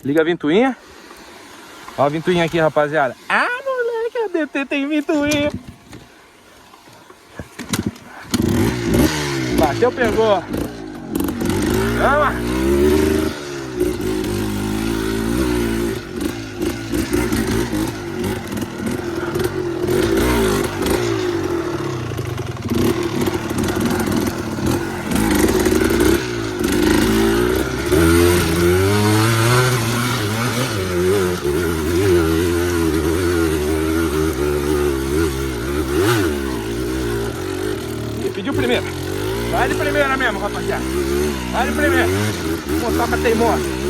Liga a ventoinha. Ó a ventoinha aqui, rapaziada. Ah, moleque, a DT tem ventoinha. Bateu, pegou. Vamos. Pediu primeiro. Vai de primeira mesmo, rapaziada. Vai de primeira. Vou mostrar pra teimosa.